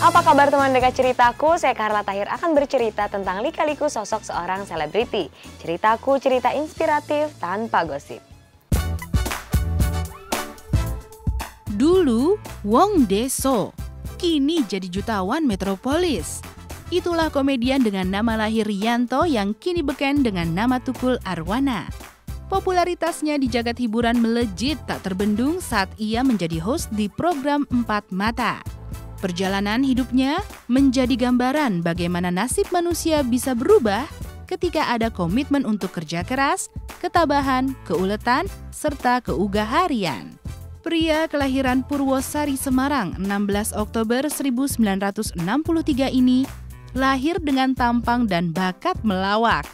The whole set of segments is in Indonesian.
Apa kabar teman dekat ceritaku? Saya Carla Tahir akan bercerita tentang lika-liku sosok seorang selebriti. Ceritaku cerita inspiratif tanpa gosip. Dulu Wong Dae-soo, kini jadi jutawan metropolis. Itulah komedian dengan nama lahir Rianto yang kini beken dengan nama Tukul Arwana. Popularitasnya di jagat hiburan melejit tak terbendung saat ia menjadi host di program Empat Mata. Perjalanan hidupnya menjadi gambaran bagaimana nasib manusia bisa berubah ketika ada komitmen untuk kerja keras, ketabahan, keuletan, serta keugaharian. Pria kelahiran Purwosari, Semarang, 16 Oktober 1963 ini lahir dengan tampang dan bakat melawak.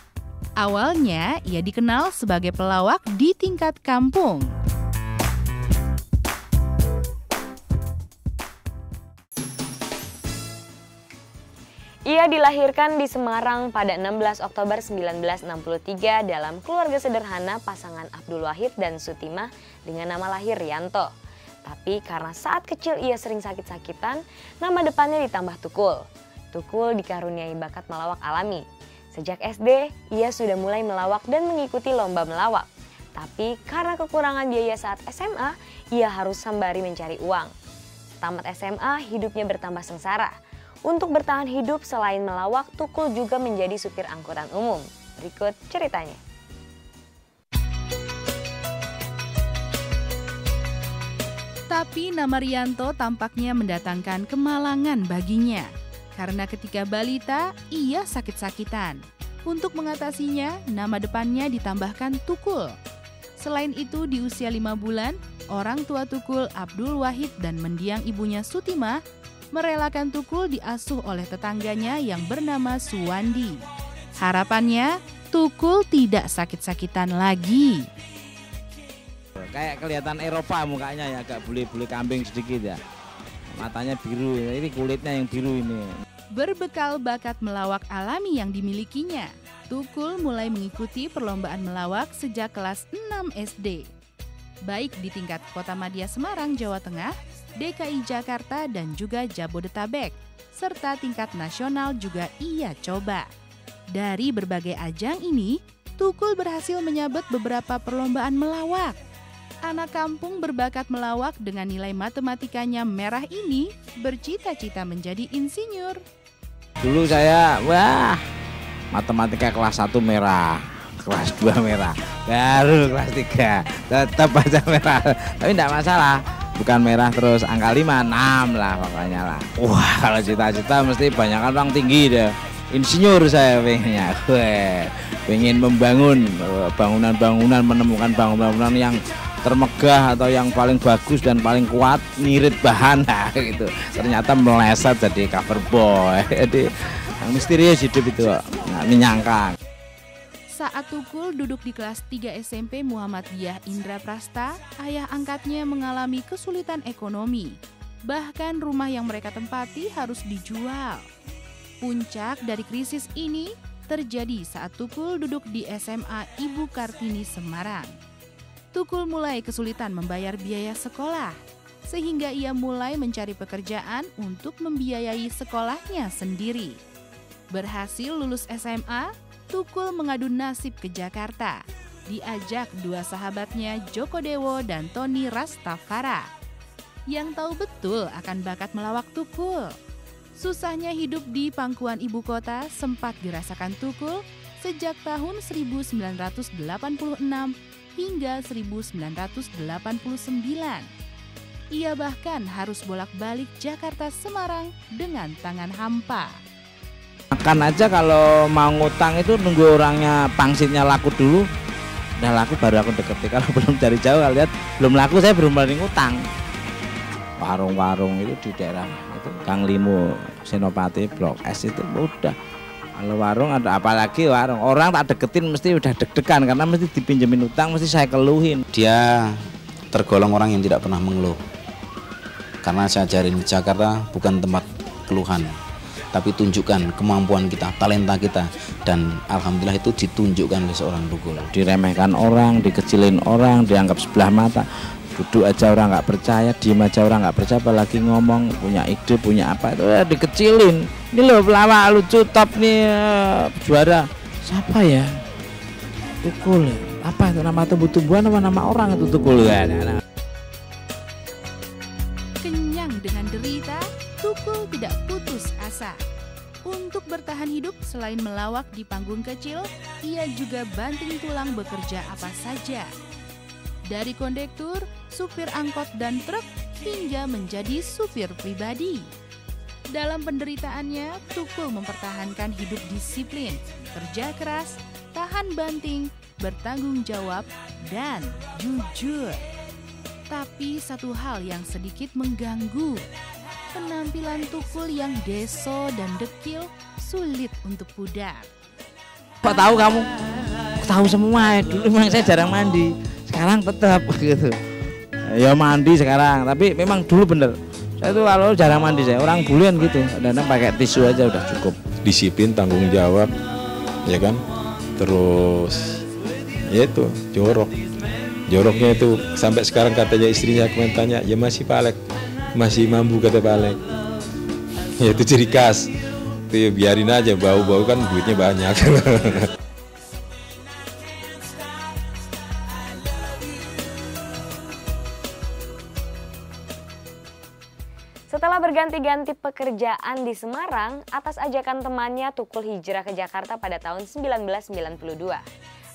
Awalnya ia dikenal sebagai pelawak di tingkat kampung. Ia dilahirkan di Semarang pada 16 Oktober 1963 dalam keluarga sederhana pasangan Abdul Wahid dan Sutimah dengan nama lahir Rianto. Tapi karena saat kecil ia sering sakit-sakitan, nama depannya ditambah Tukul. Tukul dikaruniai bakat melawak alami. Sejak SD, ia sudah mulai melawak dan mengikuti lomba melawak. Tapi karena kekurangan biaya saat SMA, ia harus sembari mencari uang. Tamat SMA, hidupnya bertambah sengsara. Untuk bertahan hidup selain melawak, Tukul juga menjadi supir angkutan umum. Berikut ceritanya. Tapi nama Rianto tampaknya mendatangkan kemalangan baginya. Karena ketika balita, ia sakit-sakitan. Untuk mengatasinya, nama depannya ditambahkan Tukul. Selain itu, di usia 5 bulan, orang tua Tukul, Abdul Wahid dan mendiang ibunya Sutimah, merelakan Tukul diasuh oleh tetangganya yang bernama Suwandi. Harapannya, Tukul tidak sakit-sakitan lagi. Kayak kelihatan Eropa mukanya ya, agak bule-bule kambing sedikit ya. Matanya biru, ini kulitnya yang biru ini. Berbekal bakat melawak alami yang dimilikinya, Tukul mulai mengikuti perlombaan melawak sejak kelas 6 SD. Baik di tingkat Kota Madya Semarang, Jawa Tengah, DKI Jakarta dan juga Jabodetabek, serta tingkat nasional juga ia coba. Dari berbagai ajang ini, Tukul berhasil menyabet beberapa perlombaan melawak. Anak kampung berbakat melawak dengan nilai matematikanya merah ini bercita-cita menjadi insinyur. Dulu saya, matematika kelas 1 merah, kelas 2 merah, baru kelas 3 tetap aja merah. Tapi enggak masalah. Bukan merah terus angka 5, 6 lah pokoknya lah. Wah, kalau cita-cita mesti banyak orang tinggi deh. Insinyur saya pengennya. Pengen membangun bangunan-bangunan, menemukan bangunan-bangunan yang termegah atau yang paling bagus dan paling kuat, ngirit bahan nah, gitu. Ternyata meleset jadi cover boy. Jadi yang misterius hidup itu nggak menyangka. Saat Tukul duduk di kelas 3 SMP Muhammadiyah Indra Prasta, ayah angkatnya mengalami kesulitan ekonomi. Bahkan rumah yang mereka tempati harus dijual. Puncak dari krisis ini terjadi saat Tukul duduk di SMA Ibu Kartini Semarang. Tukul mulai kesulitan membayar biaya sekolah, sehingga ia mulai mencari pekerjaan untuk membiayai sekolahnya sendiri. Berhasil lulus SMA, Tukul mengadu nasib ke Jakarta, diajak dua sahabatnya Joko Dewo dan Tony Rastafara, yang tahu betul akan bakat melawak Tukul. Susahnya hidup di pangkuan ibu kota sempat dirasakan Tukul sejak tahun 1986 hingga 1989. Ia bahkan harus bolak-balik Jakarta-Semarang dengan tangan hampa. Makan aja kalau mau ngutang itu nunggu orangnya pangsitnya laku dulu. Udah laku baru aku deketi. Kalau belum dari jauh lihat belum laku saya belum berani ngutang. Warung-warung itu di daerah itu Gang Limo, Senopati, Blok S itu udah. Kalau warung ada apalagi warung orang tak deketin mesti udah deg-degan karena mesti dipinjemin utang mesti saya keluhin. Dia tergolong orang yang tidak pernah mengeluh. Karena saya ajarin di Jakarta bukan tempat keluhan. Tapi tunjukkan kemampuan kita, talenta kita, dan alhamdulillah itu ditunjukkan oleh seorang Tukul. Diremehkan orang, dikecilin orang, dianggap sebelah mata, Duduk aja orang nggak percaya, diem aja orang nggak percaya, apalagi ngomong punya ide, punya apa itu dikecilin. Ini loh pelawak lucu top nih juara. Siapa ya? Tukul. Apa itu nama tumbuh-tumbuhan apa nama orang itu Tukul kan? Kenyang dengan derita, Tukul tidak putus asa. Untuk bertahan hidup selain melawak di panggung kecil, ia juga banting tulang bekerja apa saja. Dari kondektur, supir angkot dan truk, hingga menjadi supir pribadi. Dalam penderitaannya, Tukul mempertahankan hidup disiplin, kerja keras, tahan banting, bertanggung jawab, dan jujur. Tapi satu hal yang sedikit mengganggu, penampilan Tukul yang deso dan dekil sulit untuk pudar. Kok tahu kamu? Tahu semua. Dulu memang saya jarang mandi. Sekarang tetap gitu. Ya mandi sekarang, tapi memang dulu bener. Saya tuh kalau jarang mandi, saya orang bulian gitu. Kadang pakai tisu aja udah cukup. Disiplin, tanggung jawab, ya kan. Terus ya itu joroknya itu sampai sekarang katanya istrinya komentarnya ya masih palek, masih mambu kata palek. Ya itu ciri khas. Itu ya biarin aja, bau-bau kan duitnya banyak. Setelah berganti-ganti pekerjaan di Semarang, atas ajakan temannya Tukul hijrah ke Jakarta pada tahun 1992.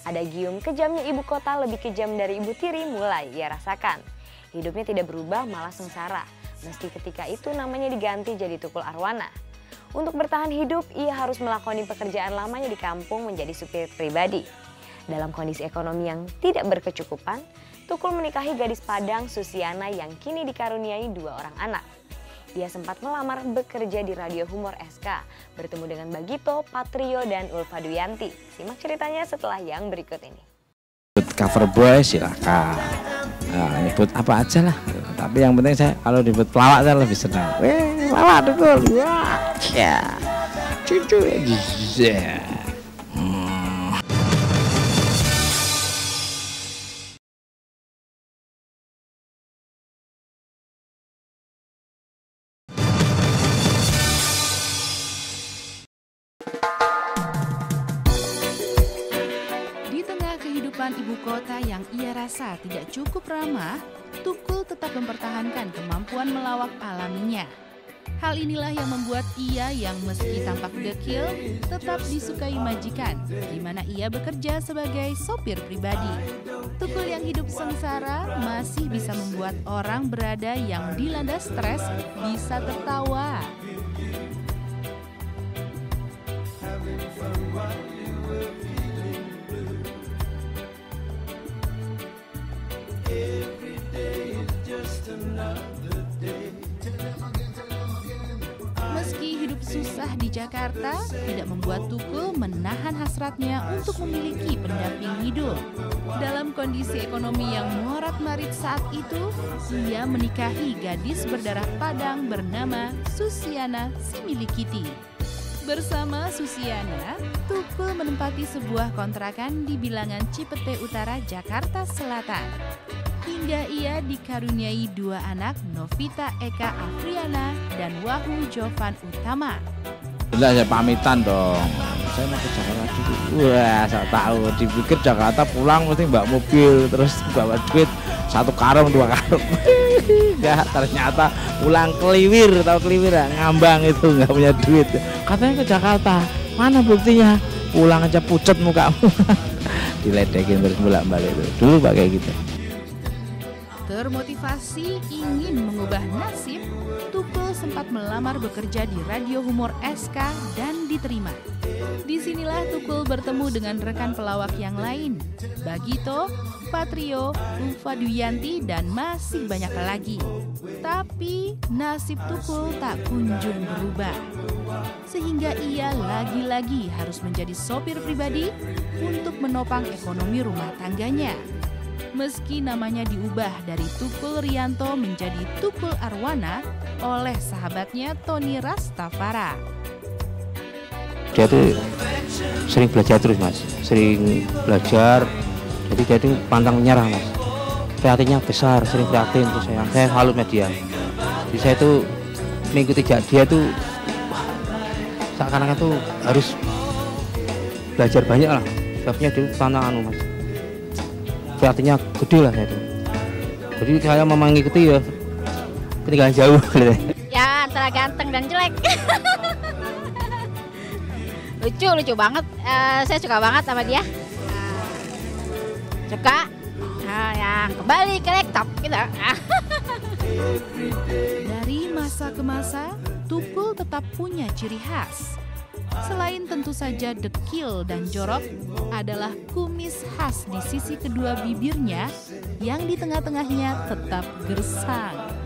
Ada gium kejamnya ibu kota lebih kejam dari ibu tiri mulai ia rasakan. Hidupnya tidak berubah, malah sengsara. Meski ketika itu namanya diganti jadi Tukul Arwana. Untuk bertahan hidup, ia harus melakoni pekerjaan lamanya di kampung menjadi supir pribadi. Dalam kondisi ekonomi yang tidak berkecukupan, Tukul menikahi gadis Padang Susiana yang kini dikaruniai 2 orang anak. Ia sempat melamar bekerja di Radio Humor SK, bertemu dengan Bagito, Patrio, dan Ulfa Duyanti. Simak ceritanya setelah yang berikut ini. Cover boy silakan, nyebut apa aja lah. Tapi yang penting saya kalau disebut pelawak saya lebih senang. Pelawak Tukul, wah, ya, cucu, ya. Ibu kota yang ia rasa tidak cukup ramah, Tukul tetap mempertahankan kemampuan melawak alaminya. Hal inilah yang membuat ia yang meski tampak dekil, tetap disukai majikan, di mana ia bekerja sebagai sopir pribadi. Tukul yang hidup sengsara masih bisa membuat orang berada yang dilanda stres bisa tertawa. Meski hidup susah di Jakarta, tidak membuat Tukul menahan hasratnya untuk memiliki pendamping hidup. Dalam kondisi ekonomi yang morat-marit saat itu, ia menikahi gadis berdarah Padang bernama Susiana Similikiti. Bersama Susiana, Tukul menempati sebuah kontrakan di bilangan Cipete Utara, Jakarta Selatan. Hingga ia dikaruniai 2 anak, Novita Eka Afriana dan Wahyu Jovan Utama. Udah saya pamitan dong. Saya mau ke Jakarta dulu. Wah, saya tahu. Dipikir Jakarta pulang mesti bawa mobil, terus bawa duit 1 karung 2 karung. Enggak, ternyata pulang keliwir, tahu keliwir ya? Ngambang itu nggak punya duit. Katanya ke Jakarta, mana buktinya? Pulang aja pucet mukamu. Diledekin terus bolak-balik itu. Dulu pakai gitu. Termotivasi ingin mengubah nasib, Tukul sempat melamar bekerja di Radio Humor SK dan diterima. Disinilah Tukul bertemu dengan rekan pelawak yang lain, Bagito, Patrio, Ulfa Duyanti, dan masih banyak lagi. Tapi nasib Tukul tak kunjung berubah. Sehingga ia lagi-lagi harus menjadi sopir pribadi untuk menopang ekonomi rumah tangganya. Meski namanya diubah dari Tukul Rianto menjadi Tukul Arwana oleh sahabatnya Tony Rastafara. Dia tuh sering belajar terus mas, sering belajar, jadi dia tuh pantang menyerah mas. kreatifnya besar, sering kreatif, terus saya salut sama dia. Jadi saya tuh mengikuti dia tuh seakan-akan tuh harus belajar banyak lah. Sebabnya dulu tantangan Mas, kreatifnya gede lah saya tuh. Jadi saya mau mengikuti ya ketinggalan jauh gitu. Ya antara ganteng dan jelek. Lucu banget. Saya suka banget sama dia. Suka. Nah, yang kembali ke laptop gitu. Dari masa ke masa, Tukul tetap punya ciri khas. Selain tentu saja dekil dan jorok, adalah kumis khas di sisi kedua bibirnya yang di tengah-tengahnya tetap gersang.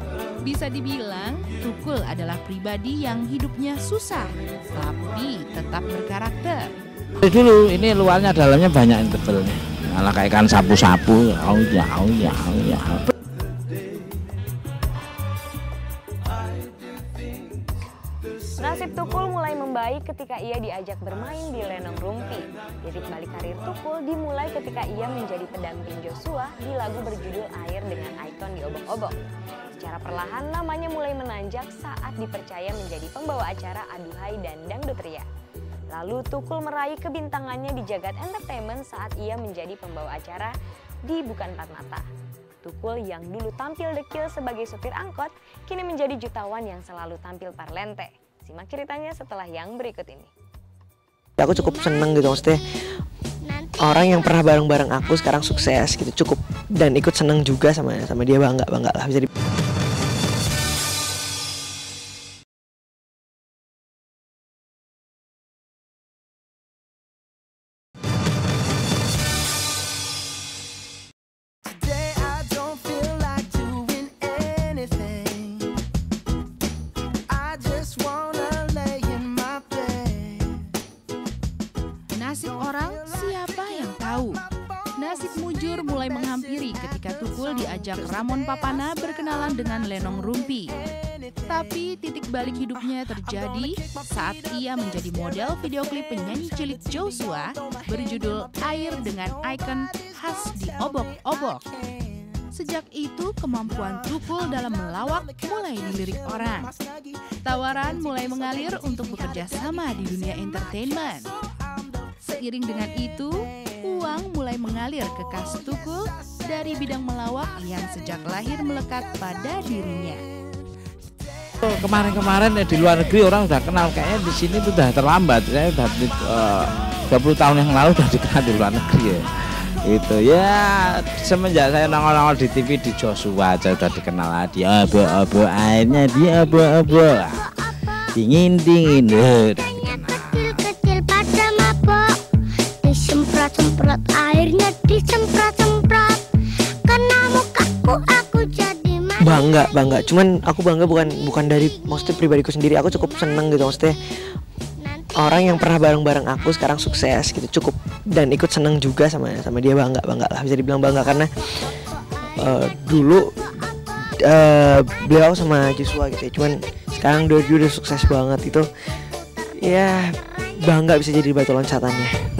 Bisa dibilang, Tukul adalah pribadi yang hidupnya susah, tapi tetap berkarakter. Dari dulu ini luarnya dalamnya banyak yang tebelnya. Malah kayak ikan sapu-sapu. Nasib Tukul mulai membaik ketika ia diajak bermain di Lenong Rumpi. Titik balik karir Tukul dimulai ketika ia menjadi pendamping Joshua di lagu berjudul Air dengan ikon di Obok-Obok. Secara perlahan namanya mulai menanjak saat dipercaya menjadi pembawa acara Aduhai dan Dangdut Ria. Lalu Tukul meraih kebintangannya di Jagat Entertainment saat ia menjadi pembawa acara di Bukan Empat Mata. Tukul yang dulu tampil dekil sebagai sopir angkot, kini menjadi jutawan yang selalu tampil parlente. Simak ceritanya setelah yang berikut ini. Aku cukup seneng gitu, maksudnya orang yang pernah bareng-bareng aku sekarang sukses gitu, cukup, dan ikut seneng juga sama dia, bangga lah bisa di... Nasib orang siapa yang tahu? Nasib mujur mulai menghampiri ketika Tukul diajak Ramon Papana berkenalan dengan Lenong Rumpi. Tapi titik balik hidupnya terjadi saat ia menjadi model video klip penyanyi cilik Joshua berjudul Air dengan ikon khas di Obok-Obok. Sejak itu kemampuan Tukul dalam melawak mulai dilirik orang. Tawaran mulai mengalir untuk bekerja sama di dunia entertainment. Seiring dengan itu, uang mulai mengalir ke kas Tukul dari bidang melawak yang sejak lahir melekat pada dirinya. Kemarin-kemarin di luar negeri orang udah kenal, kayaknya di sini tuh udah terlambat. Saya udah 20 tahun yang lalu udah dikenal di luar negeri ya. Itu ya semenjak saya nongol-nongol di TV di Joshua aja udah dikenal dia abo-abo, airnya dia abo-abo, dingin-dingin udah. Semprot airnya disemprot-semprot kena mukaku, aku jadi bangga. Cuman aku bangga bukan dari maksudnya pribadiku sendiri. Aku cukup seneng gitu, maksudnya orang yang pernah bareng-bareng aku sekarang sukses gitu, cukup, dan ikut seneng juga sama dia, bangga lah bisa dibilang bangga karena dulu beliau sama Joshua gitu ya, cuman sekarang dia udah sukses banget itu ya, bangga bisa jadi batu loncatannya.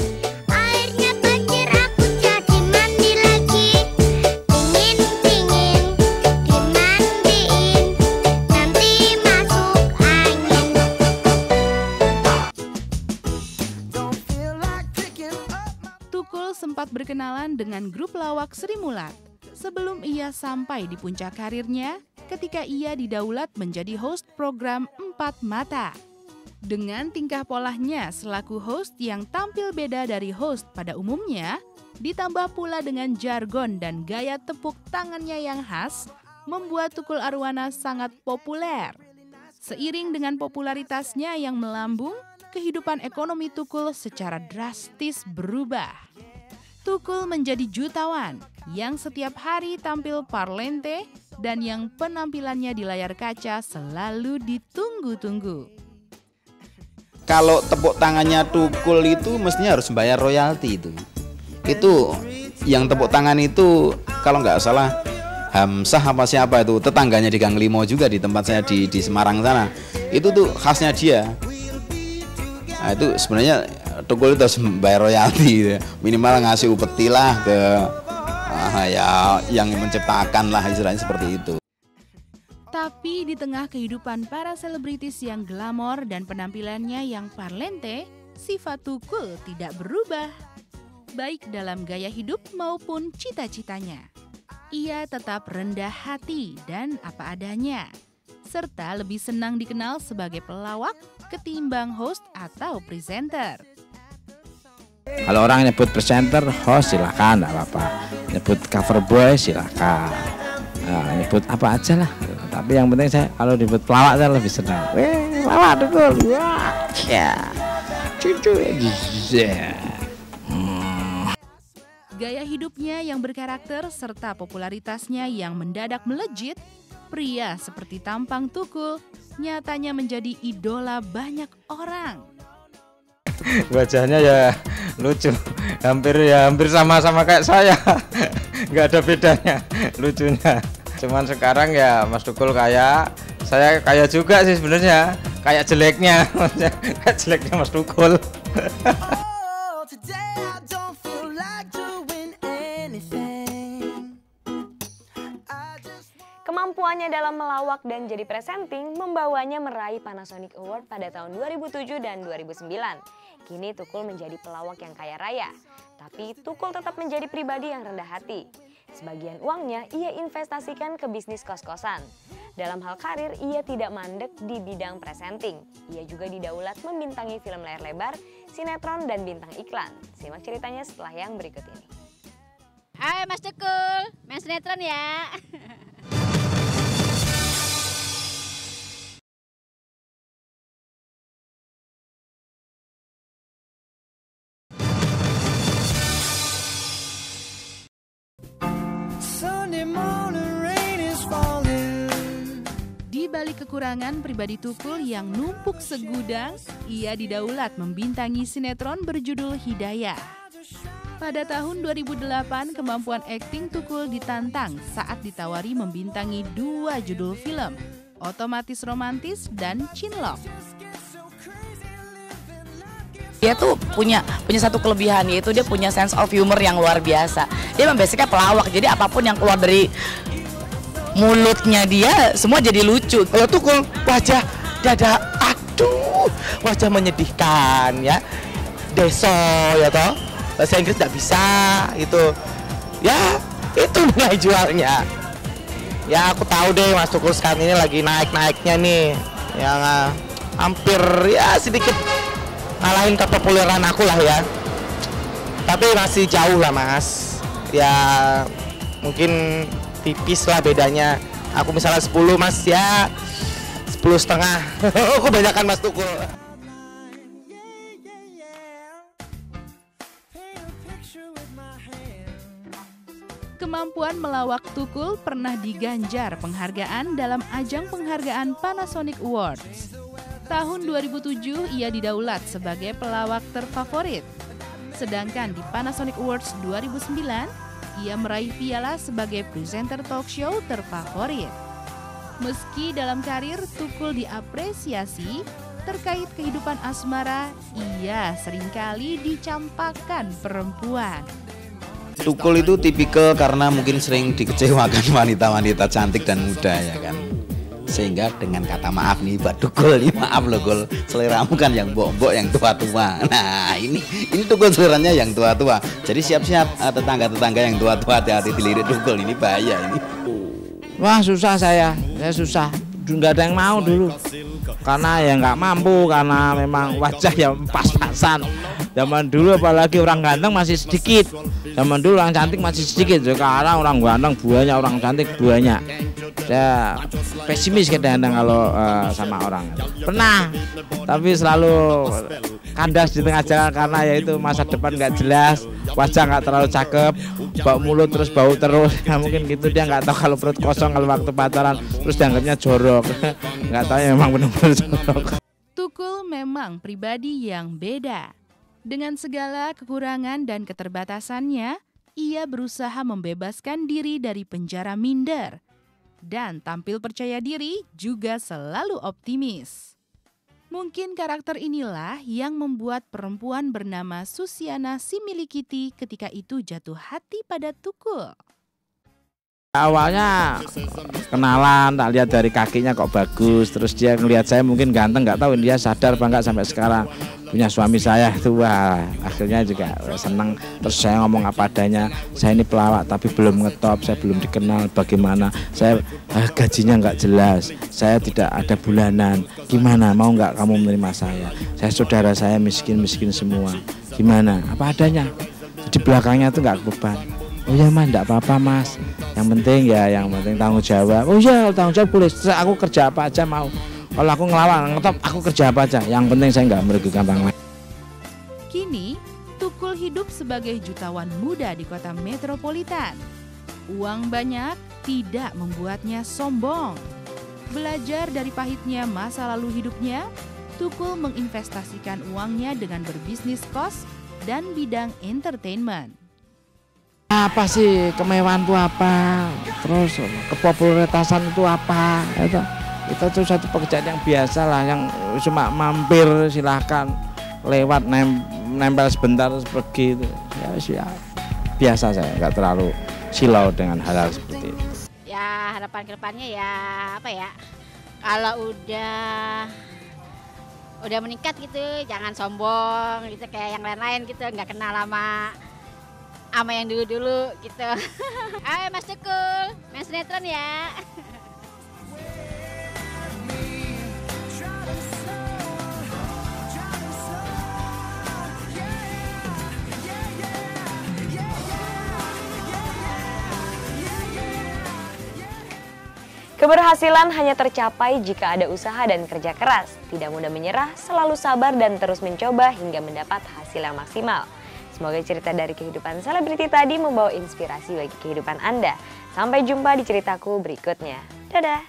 Sempat berkenalan dengan grup lawak Sri Mulat sebelum ia sampai di puncak karirnya ketika ia didaulat menjadi host program Empat Mata. Dengan tingkah polanya selaku host yang tampil beda dari host pada umumnya, ditambah pula dengan jargon dan gaya tepuk tangannya yang khas, membuat Tukul Arwana sangat populer. Seiring dengan popularitasnya yang melambung, kehidupan ekonomi Tukul secara drastis berubah. Tukul menjadi jutawan yang setiap hari tampil parlente dan yang penampilannya di layar kaca selalu ditunggu-tunggu. Kalau tepuk tangannya Tukul itu mestinya harus bayar royalti itu. Itu yang tepuk tangan itu kalau nggak salah Hamsah apa siapa itu, tetangganya di Gang Limo juga di tempat saya di Semarang sana. Itu tuh khasnya dia. Nah, itu sebenarnya Tukul itu harus bayar royalti gitu. Minimal ngasih upeti lah ke ya yang menciptakan lah, istilahnya seperti itu. Tapi di tengah kehidupan para selebritis yang glamor dan penampilannya yang parlente, sifat Tukul tidak berubah. Baik dalam gaya hidup maupun cita-citanya. Ia tetap rendah hati dan apa adanya, serta lebih senang dikenal sebagai pelawak ketimbang host atau presenter. Kalau orang nyebut presenter, host silakan, enggak apa-apa. Nyebut cover boy silakan. Nah, nyebut apa aja lah. Tapi yang penting saya kalau disebut pelawak saya lebih senang. Pelawak Tukul. Wah, ya. Cucu. Gaya hidupnya yang berkarakter serta popularitasnya yang mendadak melejit, pria seperti tampang Tukul nyatanya menjadi idola banyak orang. Wajahnya ya lucu, hampir sama-sama kayak saya, nggak ada bedanya lucunya. Cuman sekarang ya Mas Tukul kaya, saya kaya juga sih sebenarnya, kayak jeleknya, kayak jeleknya Mas Tukul. Kemampuannya dalam melawak dan jadi presenting membawanya meraih Panasonic Award pada tahun 2007 dan 2009. Kini Tukul menjadi pelawak yang kaya raya, tapi Tukul tetap menjadi pribadi yang rendah hati. Sebagian uangnya ia investasikan ke bisnis kos-kosan. Dalam hal karir, ia tidak mandek di bidang presenting. Ia juga didaulat membintangi film layar lebar, sinetron, dan bintang iklan. Simak ceritanya setelah yang berikut ini. Ayo Mas Tukul, main sinetron ya. Di balik kekurangan pribadi Tukul yang numpuk segudang, ia didaulat membintangi sinetron berjudul Hidayah. Pada tahun 2008, kemampuan akting Tukul ditantang saat ditawari membintangi 2 judul film, Otomatis Romantis dan Cinlok. Dia tuh punya satu kelebihan, yaitu dia punya sense of humor yang luar biasa. Dia basicnya pelawak, jadi apapun yang keluar dari mulutnya dia semua jadi lucu. Kalau Tukul wajah dada, aduh, wajah menyedihkan ya, deso ya toh, bahasa Inggris nggak bisa gitu. Ya itu nilai jualnya. Ya aku tahu deh Mas Tukul sekarang ini lagi naik-naiknya nih, yang hampir ya sedikit ngalahin kepopuleran aku lah ya. Tapi masih jauh lah Mas. Ya mungkin tipis lah bedanya. Aku misalnya 10 Mas, ya 10,5. Kebanyakan Mas Tukul. Kemampuan melawak Tukul pernah diganjar penghargaan dalam ajang penghargaan Panasonic Awards. Tahun 2007 ia didaulat sebagai pelawak terfavorit. Sedangkan di Panasonic Awards 2009, ia meraih piala sebagai presenter talk show terfavorit. Meski dalam karir Tukul diapresiasi, terkait kehidupan asmara, ia seringkali dicampakkan perempuan. Tukul itu tipikal karena mungkin sering dikecewakan wanita-wanita cantik dan muda ya kan. Sehingga dengan kata maaf nih Mbak Tukul, ini maaf loh Kul, seleramu kan yang mbok-mbok, yang tua-tua. Nah ini Tukul seleranya yang tua-tua. Jadi siap-siap tetangga-tetangga yang tua-tua, hati-hati dilirik Tukul, ini bahaya ini. Wah susah saya susah, nggak ada yang mau dulu. Karena ya nggak mampu, karena memang wajah yang pas-pasan. Zaman dulu apalagi orang ganteng masih sedikit. Zaman dulu orang cantik masih sedikit. Sekarang orang ganteng banyak, orang cantik banyak. Saya pesimis kadang-kadang kalau sama orang. Pernah, tapi selalu kandas di tengah jalan karena yaitu masa depan nggak jelas, wajah nggak terlalu cakep, bau mulut terus bau terus. Nah, mungkin gitu dia nggak tahu kalau perut kosong kalau waktu pacaran, terus dianggapnya jorok. Nggak tahu ya memang benar-benar jorok. Tukul memang pribadi yang beda. Dengan segala kekurangan dan keterbatasannya, ia berusaha membebaskan diri dari penjara minder. Dan tampil percaya diri juga selalu optimis. Mungkin karakter inilah yang membuat perempuan bernama Susiana Similikiti ketika itu jatuh hati pada Tukul. Awalnya kenalan, tak lihat dari kakinya kok bagus, terus dia ngelihat saya mungkin ganteng, nggak tahu dia sadar apa enggak sampai sekarang punya suami saya itu, wah akhirnya juga seneng. Terus saya ngomong apa adanya, saya ini pelawak tapi belum ngetop, saya belum dikenal, bagaimana saya gajinya nggak jelas, saya tidak ada bulanan, gimana mau nggak kamu menerima saya saudara saya miskin semua, gimana apa adanya. Di belakangnya tuh nggak beban. Oh ya mas, enggak apa-apa mas. Yang penting tanggung jawab. Oh iya, tanggung jawab boleh. Aku kerja apa aja mau. Kalau aku ngelawak, ngetop, aku kerja apa aja. Yang penting saya nggak merugikan orang lain. Kini, Tukul hidup sebagai jutawan muda di kota metropolitan. Uang banyak tidak membuatnya sombong. Belajar dari pahitnya masa lalu hidupnya, Tukul menginvestasikan uangnya dengan berbisnis kos dan bidang entertainment. Apa sih kemewahan itu apa? Terus kepopuleritasan itu apa? Itu tuh satu pekerjaan yang biasa lah, yang cuma mampir silahkan lewat nempel sebentar terus pergi itu. Ya biasa, saya nggak terlalu silau dengan hal-hal seperti itu. Ya harapan kedepannya ya apa ya? Kalau udah meningkat gitu, jangan sombong gitu kayak yang lain-lain gitu, nggak kenal sama yang dulu-dulu gitu. Ayo Mas Tukul, main sinetron ya. Keberhasilan hanya tercapai jika ada usaha dan kerja keras. Tidak mudah menyerah, selalu sabar dan terus mencoba hingga mendapat hasil yang maksimal. Semoga cerita dari kehidupan selebriti tadi membawa inspirasi bagi kehidupan Anda. Sampai jumpa di ceritaku berikutnya. Dadah!